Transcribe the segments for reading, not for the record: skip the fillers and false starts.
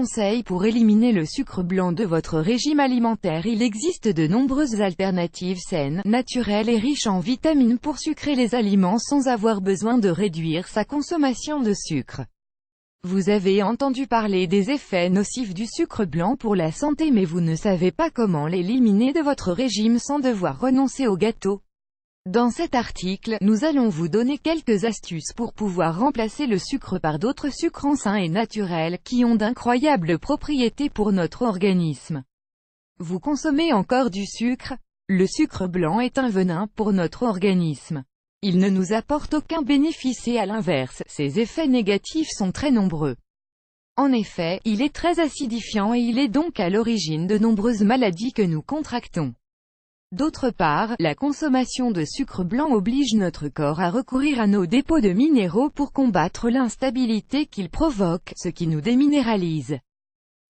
conseils pour éliminer le sucre blanc de votre régime alimentaire. Il existe de nombreuses alternatives saines, naturelles et riches en vitamines pour sucrer les aliments sans avoir besoin de réduire sa consommation de sucre. Vous avez entendu parler des effets nocifs du sucre blanc pour la santé, mais vous ne savez pas comment l'éliminer de votre régime sans devoir renoncer au gâteau. Dans cet article, nous allons vous donner quelques astuces pour pouvoir remplacer le sucre par d'autres sucres sains et naturels, qui ont d'incroyables propriétés pour notre organisme. Vous consommez encore du sucre? Le sucre blanc est un venin pour notre organisme. Il ne nous apporte aucun bénéfice et à l'inverse, ses effets négatifs sont très nombreux. En effet, il est très acidifiant et il est donc à l'origine de nombreuses maladies que nous contractons. D'autre part, la consommation de sucre blanc oblige notre corps à recourir à nos dépôts de minéraux pour combattre l'instabilité qu'il provoque, ce qui nous déminéralise.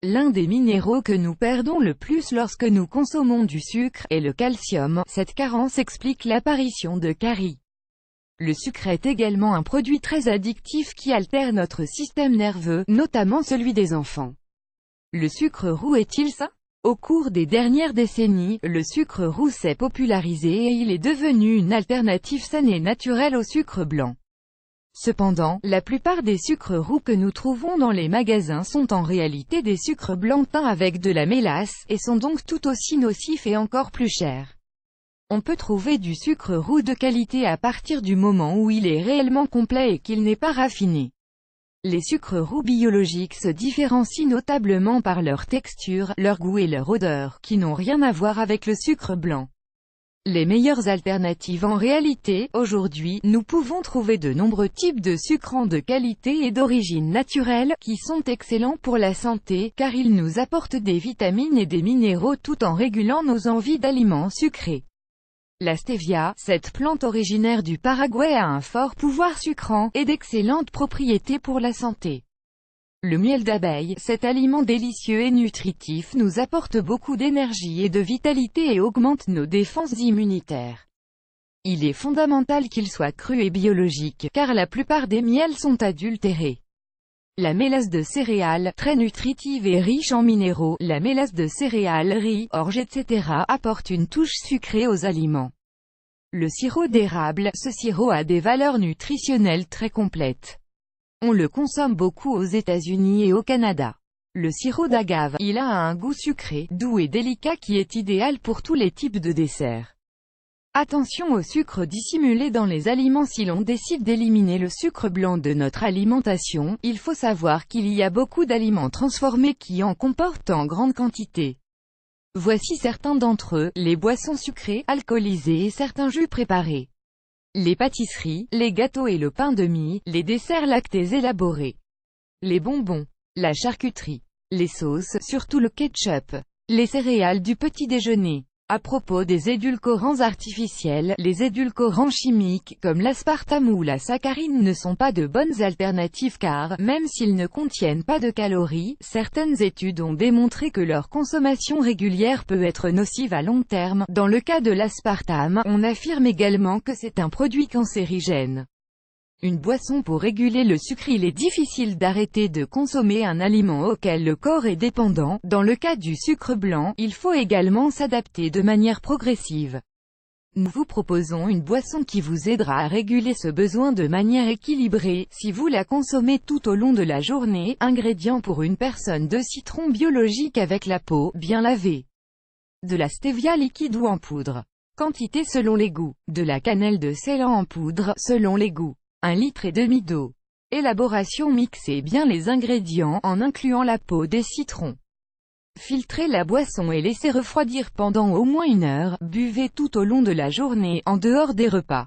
L'un des minéraux que nous perdons le plus lorsque nous consommons du sucre est le calcium. Cette carence explique l'apparition de caries. Le sucre est également un produit très addictif qui altère notre système nerveux, notamment celui des enfants. Le sucre roux est-il sain? Au cours des dernières décennies, le sucre roux s'est popularisé et il est devenu une alternative saine et naturelle au sucre blanc. Cependant, la plupart des sucres roux que nous trouvons dans les magasins sont en réalité des sucres blancs teints avec de la mélasse, et sont donc tout aussi nocifs et encore plus chers. On peut trouver du sucre roux de qualité à partir du moment où il est réellement complet et qu'il n'est pas raffiné. Les sucres roux biologiques se différencient notablement par leur texture, leur goût et leur odeur, qui n'ont rien à voir avec le sucre blanc. Les meilleures alternatives en réalité, aujourd'hui, nous pouvons trouver de nombreux types de sucres de qualité et d'origine naturelle, qui sont excellents pour la santé, car ils nous apportent des vitamines et des minéraux tout en régulant nos envies d'aliments sucrés. La stevia, cette plante originaire du Paraguay, a un fort pouvoir sucrant, et d'excellentes propriétés pour la santé. Le miel d'abeille, cet aliment délicieux et nutritif, nous apporte beaucoup d'énergie et de vitalité et augmente nos défenses immunitaires. Il est fondamental qu'il soit cru et biologique, car la plupart des miels sont adultérés. La mélasse de céréales, très nutritive et riche en minéraux, la mélasse de céréales, riz, orge, etc., apporte une touche sucrée aux aliments. Le sirop d'érable, ce sirop a des valeurs nutritionnelles très complètes. On le consomme beaucoup aux États-Unis et au Canada. Le sirop d'agave, il a un goût sucré, doux et délicat qui est idéal pour tous les types de desserts. Attention au sucre dissimulé dans les aliments. Si l'on décide d'éliminer le sucre blanc de notre alimentation, il faut savoir qu'il y a beaucoup d'aliments transformés qui en comportent en grande quantité. Voici certains d'entre eux: les boissons sucrées, alcoolisées et certains jus préparés. Les pâtisseries, les gâteaux et le pain de mie, les desserts lactés élaborés. Les bonbons, la charcuterie, les sauces, surtout le ketchup, les céréales du petit déjeuner. À propos des édulcorants artificiels, les édulcorants chimiques, comme l'aspartame ou la saccharine, ne sont pas de bonnes alternatives car, même s'ils ne contiennent pas de calories, certaines études ont démontré que leur consommation régulière peut être nocive à long terme. Dans le cas de l'aspartame, on affirme également que c'est un produit cancérigène. Une boisson pour réguler le sucre. Il est difficile d'arrêter de consommer un aliment auquel le corps est dépendant. Dans le cas du sucre blanc, il faut également s'adapter de manière progressive. Nous vous proposons une boisson qui vous aidera à réguler ce besoin de manière équilibrée, si vous la consommez tout au long de la journée. Ingrédients pour une personne: 2 citrons biologiques avec la peau, bien lavée. De la stevia liquide ou en poudre. Quantité selon les goûts. De la cannelle de Ceylan en poudre, selon les goûts. 1,5 litre d'eau. Élaboration: mixez bien les ingrédients, en incluant la peau des citrons. Filtrez la boisson et laissez refroidir pendant au moins 1 heure. Buvez tout au long de la journée, en dehors des repas.